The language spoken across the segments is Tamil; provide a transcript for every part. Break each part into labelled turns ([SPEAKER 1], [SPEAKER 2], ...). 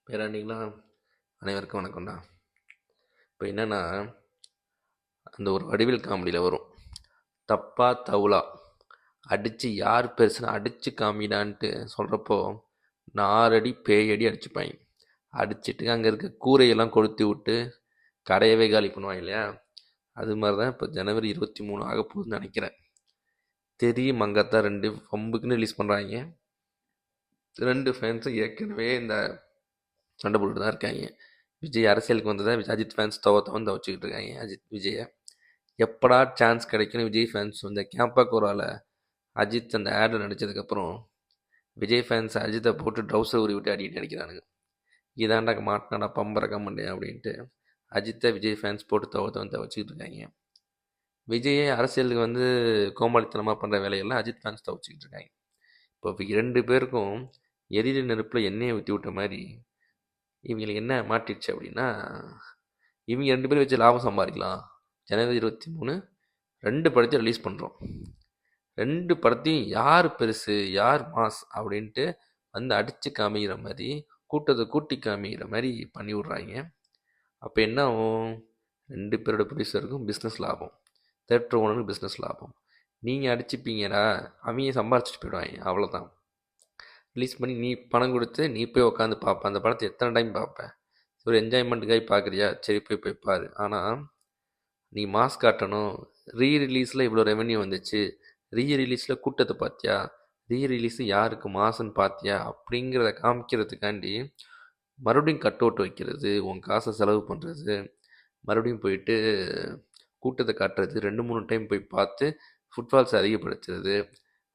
[SPEAKER 1] பேராண்டிங்களா, அனைவருக்கும் வணக்கம்டா. இப்போ என்னென்னா, அந்த ஒரு வடிவேல் காமெடியில் வரும், தப்பா தவுலா அடித்து யார் பெருசுன்னு அடித்து காமிடான்ட்டு சொல்கிறப்போ 4 அடி பேயடி அடிச்சுப்பாங்க. அடிச்சுட்டு அங்கே இருக்க கூரையெல்லாம் கொளுத்தி விட்டு கடையவே காலி பண்ணுவாங்க இல்லையா? அது மாதிரி தான் இப்போ ஜனவரி 23 ஆக போகுதுன்னு நினைக்கிறேன். தெரியும் மங்கத்தான் 2 பம்புக்குன்னு ரிலீஸ் பண்ணுறாங்க. 2 ஃபேன்ஸும் ஏற்கனவே இந்த சண்டை போட்டுட்டு தான் இருக்காங்க. விஜய் அரசியலுக்கு வந்ததை அஜித் ஃபேன்ஸ் தவந்து வச்சுக்கிட்டு இருக்காங்க. விஜயை எப்படா சான்ஸ் கிடைக்குன்னு விஜய் ஃபேன்ஸ் இந்த கேம்பா கோராவில் அஜித் அந்த ஆடில் நடித்ததுக்கப்புறம் விஜய் ஃபேன்ஸ் அஜித்தை போட்டு ட்ரௌசர் உரி விட்டு அடிக்கிட்டு அடிக்கிறானுங்க. இதாண்டா மாட்டினாடா பம்பரக்க மாட்டேன் அப்படின்ட்டு அஜித்தை விஜய் ஃபேன்ஸ் போட்டு தவந்து வச்சுக்கிட்டு இருக்காங்க. விஜயை அரசியலுக்கு வந்து கோமாளித்தனமாக பண்ணுற வேலையெல்லாம் அஜித் ஃபேன்ஸ் தவச்சிக்கிட்டு இருக்காங்க. இப்போ 2 பேருக்கும் எரியிற நெருப்பில் எண்ணெயை ஊற்றி விட்ட மாதிரி இவங்களுக்கு என்ன மாட்டிடுச்சு அப்படின்னா, இவங்க 2 பேரும் வச்சு லாபம் சம்பாதிக்கலாம். ஜனவரி 23 2 படத்தையும் ரிலீஸ் பண்ணுறோம். 2 படத்தையும் யார் பெருசு யார் மாஸ் அப்படின்ட்டு வந்து அடித்து காமிக்கிற மாதிரி, கூட்டத்தை கூட்டி காமிக்கிற மாதிரி பண்ணி விட்றாங்க. அப்போ என்ன ஆகும்? 2 பேரோட ப்ரொடியூசருக்கும் பிஸ்னஸ் லாபம், தேட்டர் ஓனருக்கு பிஸ்னஸ் லாபம். நீங்கள் அடிச்சுப்பீங்கடா, அவங்க சம்பாரிச்சிட்டு போயிடுவாங்க. அவ்வளோதான். ரிலீஸ் பண்ணி நீ பணம் கொடுத்து நீ போய் உட்காந்து பார்ப்ப. அந்த படத்தை எத்தனை டைம் பார்ப்பேன்? ஒரு என்ஜாய்மெண்ட்டுக்காக பார்க்குறியா? சரி போய் பாரு. ஆனால் நீ மாஸ் காட்டணும். ரீரிலீஸில் இவ்வளோ ரெவென்யூ வந்துச்சு, ரீரிலீஸில் கூட்டத்தை பார்த்தியா, ரீரிலீஸு யாருக்கு மாசுன்னு பார்த்தியா அப்படிங்கிறத காமிக்கிறதுக்காண்டி மறுபடியும் கட் அவுட் வைக்கிறது, உன் காசை செலவு பண்ணுறது, மறுபடியும் போயிட்டு கூட்டத்தை காட்டுறது, 2-3 டைம் போய் பார்த்து ஃபுட்ஃபால்ஸ் அதிகப்படுத்துறது,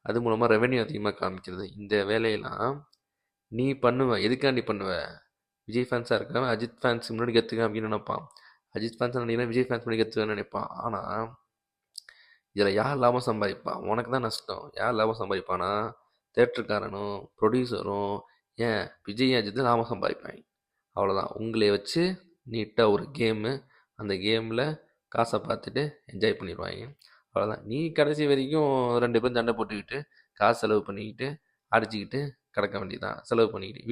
[SPEAKER 1] அது மூலமாக ரெவென்யூ அதிகமாக காமிக்கிறது. இந்த வேலையெல்லாம் நீ பண்ணுவ. எதுக்காண்டி பண்ணுவ? விஜய் ஃபேன்ஸாக இருக்கவன் அஜித் ஃபேன்ஸ் முன்னாடி கற்றுக்க அப்படின்னு நினைப்பான். அஜித் ஃபேன்ஸ் நினைக்கிறேன் விஜய் ஃபேன்ஸ் முன்னாடி கற்றுக்கன்னு நினைப்பான். ஆனால் இதில் யார் லாபம் சம்பாதிப்பா? உனக்கு தான் நஷ்டம். யார் லாபம் சம்பாதிப்பானா? தேட்டருக்காரனும் ப்ரொடியூசரும் ஏன் விஜய் அஜித் லாபம் சம்பாதிப்பாங்க. அவ்வளோதான். உங்களை வச்சு நீட்டாக ஒரு கேமு, அந்த கேமில் காசை பார்த்துட்டு என்ஜாய் பண்ணிடுவாங்க. அவ்வளோதான். நீ கடைசி வரைக்கும் 2 பேரும் சண்டை போட்டுக்கிட்டு காசு செலவு பண்ணிக்கிட்டு அடிச்சுக்கிட்டு கிடக்க வேண்டியதான். செலவு பண்ணிக்கிட்டு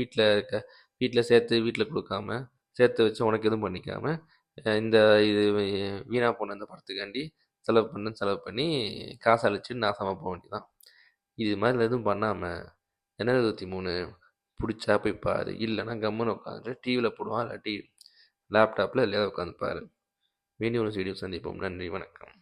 [SPEAKER 1] வீட்டில் சேர்த்து வீட்டில் கொடுக்காம சேர்த்து வச்சு உனக்கு எதுவும் பண்ணிக்காமல் இந்த இது வீணாக போன இந்த படத்துக்காண்டி செலவு பண்ணி காசு அழிச்சு நாசமாக போக வேண்டியதான். இது மாதிரி எதுவும் பண்ணாமல் ஜனவரி 23 பிடிச்சா போய் பாரு. இல்லைன்னா கம்முன்னு உட்காந்துட்டு டிவியில் போடுவான், இல்லாட்டி லேப்டாப்பில் எல்லையாவது உட்காந்து பாரு. மீண்டும் ஒரு வீடியோ சந்திப்போம். நன்றி, வணக்கம்.